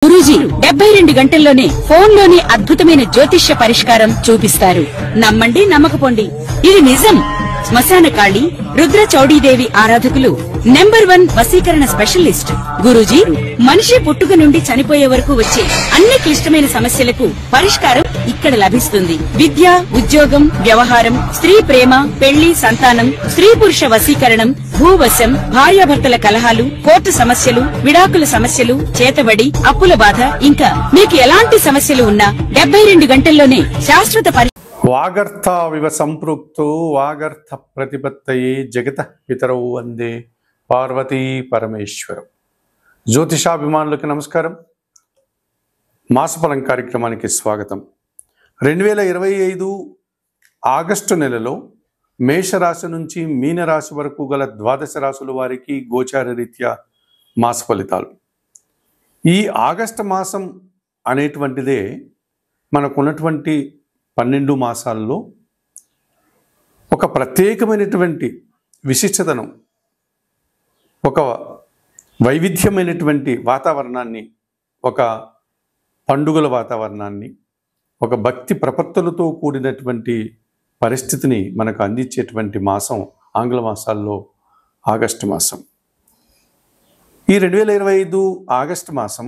గురూజీ 72 గంటల్లోనే ఫోన్ లోని అద్భుతమైన జ్యోతిష్య పరిష్కారం చూపిస్తారు. నమ్మండి, నమ్మకపోండి, ఇది నిజం. శ్మశాన కాళి రుద్ర చౌడీదేవి ఆరాధకులు నంబర్ 1 వశీకరణ స్పెషలిస్ట్. గురూజీ మనిషి పుట్టుక నుండి చనిపోయే వరకు వచ్చే అన్ని క్లిష్టమైన సమస్యలకు పరిష్కారం ఇక్కడ లభిస్తుంది. విద్య, ఉద్యోగం, వ్యవహారం, స్త్రీ ప్రేమ, పెళ్లి, సంతానం, స్త్రీ పురుష వశీకరణం, భూవశం, భార్యాభర్తల కలహాలు, కోర్టు సమస్యలు, విడాకుల సమస్యలు, చేతబడి, అప్పుల బాధ, ఇంకా మీకు ఎలాంటి సమస్యలు ఉన్నా 72 గంటల్లోనే శాశ్వత వాగర్థావివ సంపృక్తో వాగర్థ ప్రతిపత్తయే జగత పితరౌ వందే పార్వతీ పరమేశ్వరం. జ్యోతిషాభిమానులకు నమస్కారం. మాసఫలం కార్యక్రమానికి స్వాగతం. 2025 ఆగస్టు నెలలో మేషరాశి నుంచి మీనరాశి వరకు గల 12 రాశుల వారికి గోచార రీత్యా మాస ఫలితాలు. ఈ ఆగస్టు మాసం అనేటువంటిదే మనకున్నటువంటి 12 మాసాల్లో ఒక ప్రత్యేకమైనటువంటి విశిష్టతను, ఒక వైవిధ్యమైనటువంటి వాతావరణాన్ని, ఒక పండుగల వాతావరణాన్ని, ఒక భక్తి ప్రపత్తులతో కూడినటువంటి పరిస్థితిని మనకు అందించేటువంటి మాసం ఆంగ్ల మాసాల్లో ఆగస్టు మాసం. ఈ 2025 ఆగస్టు మాసం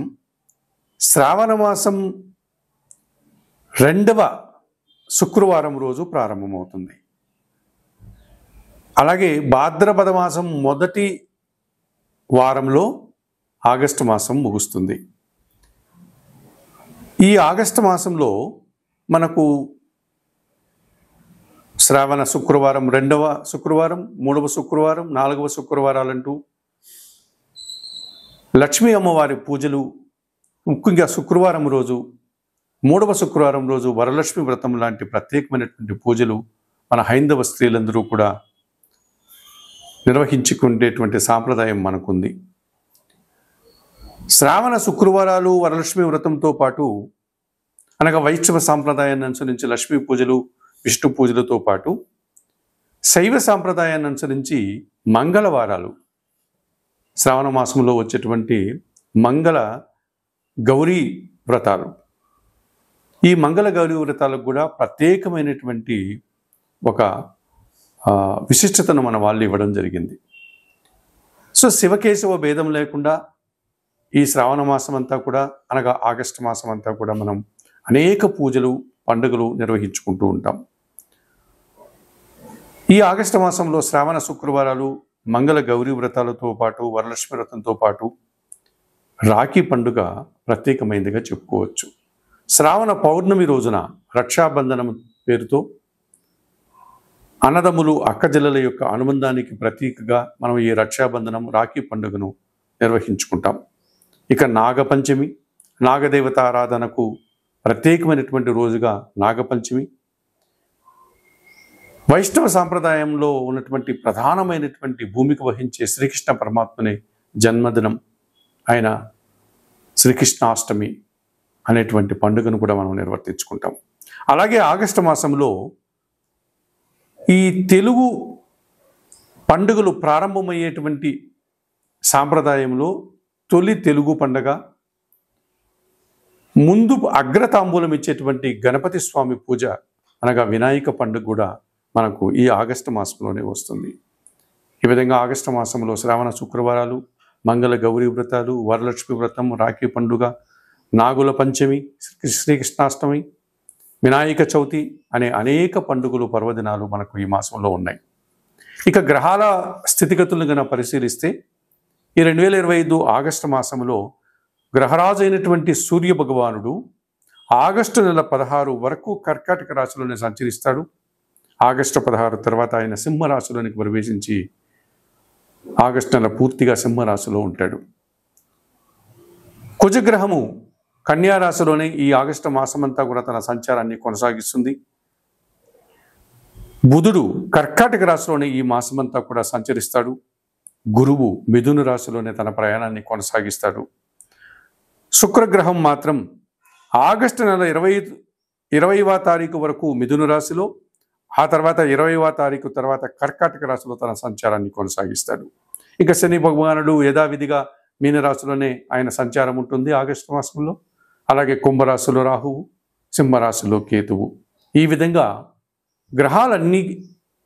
శ్రావణ మాసం 2వ శుక్రవారం రోజు ప్రారంభమవుతుంది. అలాగే భాద్రపద మాసం మొదటి వారంలో ఆగస్టు మాసం ముగుస్తుంది. ఈ ఆగస్టు మాసంలో మనకు శ్రావణ శుక్రవారం, 2వ శుక్రవారం, 3వ శుక్రవారం, 4వ శుక్రవారాలంటూ లక్ష్మీ అమ్మవారి పూజలు, ముఖ్యంగా శుక్రవారం రోజు, 3వ శుక్రవారం రోజు వరలక్ష్మి వ్రతం లాంటి ప్రత్యేకమైనటువంటి పూజలు మన హైందవ స్త్రీలందరూ కూడా నిర్వహించుకునేటువంటి సాంప్రదాయం మనకుంది. శ్రావణ శుక్రవారాలు వరలక్ష్మి వ్రతంతో పాటు, అనగా వైష్ణవ సాంప్రదాయాన్ని అనుసరించి లక్ష్మీ పూజలు, విష్ణు పూజలతో పాటు శైవ సాంప్రదాయాన్ని అనుసరించి మంగళవారాలు, శ్రావణ మాసంలో వచ్చేటువంటి మంగళ గౌరీ వ్రతాలు, ఈ మంగళ గౌరీ వ్రతాలకు కూడా ప్రత్యేకమైనటువంటి ఒక విశిష్టతను మన వాళ్ళు ఇవ్వడం జరిగింది. సో శివకేశవ భేదం లేకుండా ఈ శ్రావణ మాసం అంతా కూడా, అనగా ఆగస్టు మాసం అంతా కూడా మనం అనేక పూజలు, పండుగలు నిర్వహించుకుంటూ ఉంటాం. ఈ ఆగస్టు మాసంలో శ్రావణ శుక్రవారాలు, మంగళ గౌరీ వ్రతాలతో పాటు వరలక్ష్మి వ్రతంతో పాటు రాఖీ పండుగ ప్రత్యేకమైనదిగా చెప్పుకోవచ్చు. శ్రావణ పౌర్ణమి రోజున రక్షాబంధనం పేరుతో అన్నదమ్ములు, అక్కజెల్లెల యొక్క అనుబంధానికి ప్రతీకగా మనం ఈ రక్షాబంధనం, రాఖీ పండుగను నిర్వహించుకుంటాం. ఇక నాగపంచమి, నాగదేవత ఆరాధనకు ప్రత్యేకమైనటువంటి రోజుగా నాగపంచమి. వైష్ణవ సాంప్రదాయంలో ఉన్నటువంటి ప్రధానమైనటువంటి భూమిక వహించే శ్రీకృష్ణ పరమాత్మని జన్మదినం అయిన శ్రీకృష్ణాష్టమి అనేటువంటి పండుగను కూడా మనం నిర్వర్తించుకుంటాం. అలాగే ఆగస్టు మాసంలో ఈ తెలుగు పండుగలు ప్రారంభమయ్యేటువంటి సాంప్రదాయంలో తొలి తెలుగు పండుగ, ముందు అగ్రతాంబూలం ఇచ్చేటువంటి గణపతి స్వామి పూజ, అనగా వినాయక పండుగ కూడా మనకు ఈ ఆగస్టు మాసంలోనే వస్తుంది. ఈ విధంగా ఆగస్టు మాసంలో శ్రావణ శుక్రవారాలు, మంగళ గౌరీ వ్రతాలు, వరలక్ష్మి వ్రతం, రాఖీ పండుగ, నాగుల పంచమి, శ్రీకృష్ణాష్టమి, వినాయక చవితి అనే అనేక పండుగలు, పర్వదినాలు మనకు ఈ మాసంలో ఉన్నాయి. ఇక గ్రహాల స్థితిగతులను కనుక పరిశీలిస్తే ఈ 2025 ఆగస్టు మాసంలో గ్రహరాజు అయినటువంటి సూర్య భగవానుడు ఆగస్టు నెల 16 వరకు కర్కాటక రాశిలోనే సంచరిస్తాడు. ఆగస్టు 16 తర్వాత ఆయన సింహరాశిలోనికి ప్రవేశించి ఆగస్టు నెల పూర్తిగా సింహరాశిలో ఉంటాడు. కుజగ్రహము కన్యారాశిలోనే ఈ ఆగస్టు మాసమంతా కూడా తన సంచారాన్ని కొనసాగిస్తుంది. బుధుడు కర్కాటక రాశిలోనే ఈ మాసమంతా కూడా సంచరిస్తాడు. గురువు మిథున రాశిలోనే తన ప్రయాణాన్ని కొనసాగిస్తాడు. శుక్రగ్రహం మాత్రం ఆగస్టు నెల 20వ తారీఖు వరకు మిథున రాశిలో, ఆ తర్వాత 20వ తారీఖు తర్వాత కర్కాటక రాశిలో తన సంచారాన్ని కొనసాగిస్తాడు. ఇక శని భగవానుడు యథావిధిగా మీనరాశిలోనే ఆయన సంచారం ఉంటుంది ఆగస్టు మాసంలో. అలాగే కుంభరాశిలో రాహువు, సింహరాశిలో కేతువు. ఈ విధంగా గ్రహాలన్నీ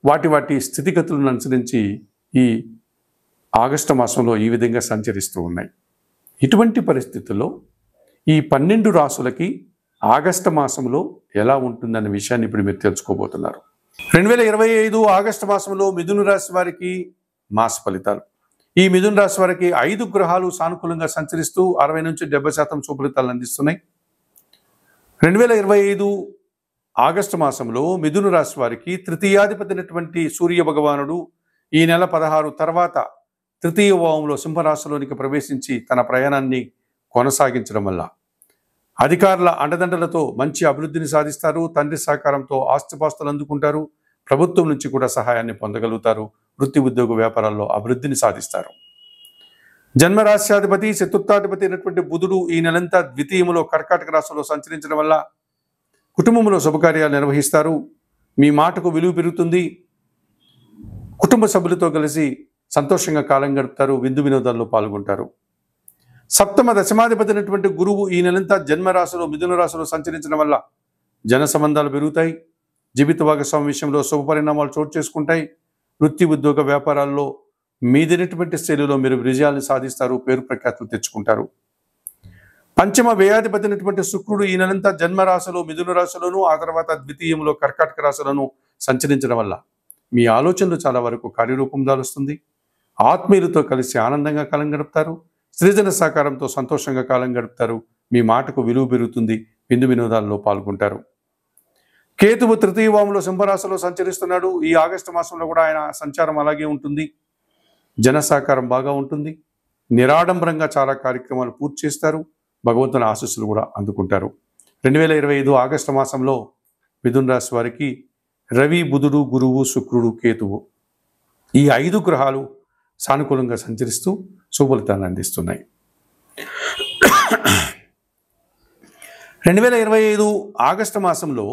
వాటి వాటి స్థితిగతులను అనుసరించి ఈ ఆగస్టు మాసంలో ఈ విధంగా సంచరిస్తూ ఉన్నాయి. ఇటువంటి పరిస్థితుల్లో ఈ 12 రాశులకి ఆగస్టు మాసంలో ఎలా ఉంటుందన్న విషయాన్ని ఇప్పుడు మీరు తెలుసుకోబోతున్నారు. 2025 ఆగస్టు మాసంలో మిథున రాశి వారికి మాస ఫలితాలు. ఈ మిథున రాశి వారికి 5 గ్రహాలు సానుకూలంగా సంచరిస్తూ 60 నుంచి 70% సుఫలితాలను అందిస్తున్నాయి. 2025 ఆగస్టు మాసంలో మిథున రాశి వారికి తృతీయాధిపతి అయినటువంటి సూర్య భగవానుడు ఈ నెల 16 తర్వాత తృతీయ భావంలో సింహరాశిలోనికి ప్రవేశించి తన ప్రయాణాన్ని కొనసాగించడం వల్ల అధికారుల అండదండలతో మంచి అభివృద్ధిని సాధిస్తారు. తండ్రి సహకారంతో ఆస్తిపాస్తులు అందుకుంటారు. ప్రభుత్వం నుంచి కూడా సహాయాన్ని పొందగలుగుతారు. వృత్తి ఉద్యోగ వ్యాపారాల్లో అభివృద్ధిని సాధిస్తారు. జన్మరాశ్యాధిపతి చతుర్థాధిపతి అయినటువంటి బుధుడు ఈ నెలంతా ద్వితీయములో కర్కాటక రాశిలో సంచరించడం వల్ల కుటుంబంలో శుభకార్యాలు నిర్వహిస్తారు. మీ మాటకు విలువ పెరుగుతుంది. కుటుంబ సభ్యులతో కలిసి సంతోషంగా కాలం గడుపుతారు. విందు వినోదాల్లో పాల్గొంటారు. సప్తమ దశమాధిపతి అయినటువంటి గురువు ఈ నెలంతా జన్మరాశిలో మిథున రాశిలో సంచరించడం వల్ల జన సంబంధాలు పెరుగుతాయి. జీవిత భాగస్వామి విషయంలో శుభ పరిణామాలు చోటు చేసుకుంటాయి. వృత్తి ఉద్యోగ వ్యాపారాల్లో మీదైనటువంటి శైలిలో మీరు విజయాలను సాధిస్తారు. పేరు ప్రఖ్యాతులు తెచ్చుకుంటారు. పంచమ వ్యయాధిపతి అయినటువంటి శుక్రుడు ఈ నెలంతా జన్మరాశిలో మిథున రాశిలోను ఆ తర్వాత ద్వితీయంలో కర్కాటక రాశిలోను సంచరించడం వల్ల మీ ఆలోచనలు చాలా వరకు కార్యరూపం దాలుస్తుంది. ఆత్మీయులతో కలిసి ఆనందంగా కాలం గడుపుతారు. సృజన సహకారంతో సంతోషంగా కాలం గడుపుతారు. మీ మాటకు విలువ పెరుగుతుంది. విందు వినోదాల్లో పాల్గొంటారు. కేతువు తృతీయ భావంలో సింహరాశిలో సంచరిస్తున్నాడు. ఈ ఆగస్టు మాసంలో కూడా ఆయన సంచారం అలాగే ఉంటుంది. జన సహకారం బాగా ఉంటుంది. నిరాడంబరంగా చాలా కార్యక్రమాలు పూర్తి చేస్తారు. భగవంతుని ఆశీస్సులు కూడా అందుకుంటారు. 2025 ఆగస్టు మాసంలో మిథున రాశి వారికి రవి, బుధుడు, గురువు, శుక్రుడు, కేతువు ఈ 5 గ్రహాలు సానుకూలంగా సంచరిస్తూ శుభఫలితాన్ని అందిస్తున్నాయి. 2025 ఆగస్టు మాసంలో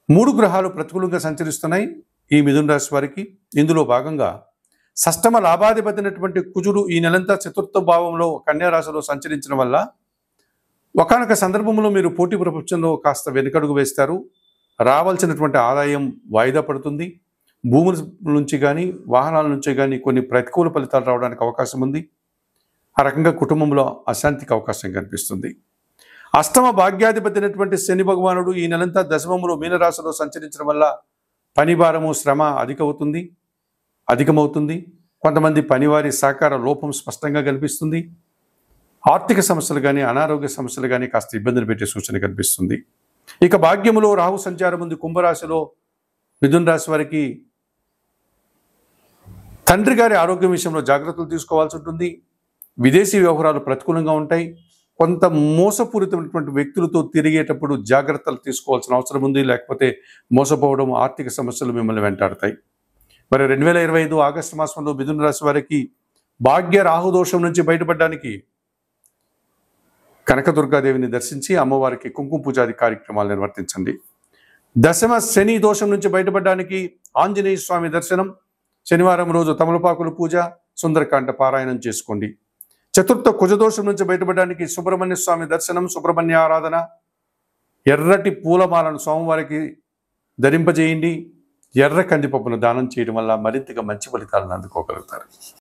3 గ్రహాలు ప్రతికూలంగా సంచరిస్తున్నాయి ఈ మిథున రాశి వారికి. ఇందులో భాగంగా షష్టమ లాభాధిపతి అయినటువంటి కుజుడు ఈ నెలంతా చతుర్థ భావంలో కన్యా రాశిలో సంచరించడం వల్ల ఒకానొక సందర్భంలో మీరు పోటీ ప్రపంచంలో కాస్త వెనుకడుగు వేస్తారు. రావాల్సినటువంటి ఆదాయం వాయిదా పడుతుంది. భూముల నుంచి కానీ వాహనాల నుంచి కానీ కొన్ని ప్రతికూల ఫలితాలు రావడానికి అవకాశం ఉంది. ఆ రకంగా కుటుంబంలో అశాంతికి అవకాశం కనిపిస్తుంది. అష్టమ భాగ్యాధిపతి అయినటువంటి శని భగవానుడు ఈ నెలంతా దశమంలో మీనరాశిలో సంచరించడం వల్ల పని భారము, శ్రమ అధికమవుతుంది. కొంతమంది పనివారి సహకార లోపం స్పష్టంగా కనిపిస్తుంది. ఆర్థిక సమస్యలు కానీ అనారోగ్య సమస్యలు కానీ కాస్త ఇబ్బందులు పెట్టే సూచన కనిపిస్తుంది. ఇక భాగ్యములో రాహు సంచారం ఉంది కుంభరాశిలో. మిథున రాశి వారికి తండ్రి గారి ఆరోగ్యం విషయంలో జాగ్రత్తలు తీసుకోవాల్సి ఉంటుంది. విదేశీ వ్యవహారాలు ప్రతికూలంగా ఉంటాయి. కొంత మోసపూరితమైనటువంటి వ్యక్తులతో తిరిగేటప్పుడు జాగ్రత్తలు తీసుకోవాల్సిన అవసరం ఉంది. లేకపోతే మోసపోవడం, ఆర్థిక సమస్యలు మిమ్మల్ని వెంటాడతాయి. మరి 2025 ఆగస్టు మాసంలో మిథున రాశి వారికి భాగ్య రాహుదోషం నుంచి బయటపడడానికి కనకదుర్గాదేవిని దర్శించి అమ్మవారికి కుంకుమ పూజాది కార్యక్రమాలు నిర్వర్తించండి. దశమ శని దోషం నుంచి బయటపడడానికి ఆంజనేయ స్వామి దర్శనం, శనివారం రోజు తమలపాకుల పూజ, సుందరకాండ పారాయణం చేసుకోండి. చతుర్థ కుజదోషం నుంచి బయటపడడానికి సుబ్రహ్మణ్య స్వామి దర్శనం, సుబ్రహ్మణ్య ఆరాధన, ఎర్రటి పూలమాలను స్వామివారికి ధరింపజేయండి. ఎర్ర కందిపప్పును దానం చేయడం వల్ల మరింతగా మంచి ఫలితాలను అందుకోగలుగుతారు.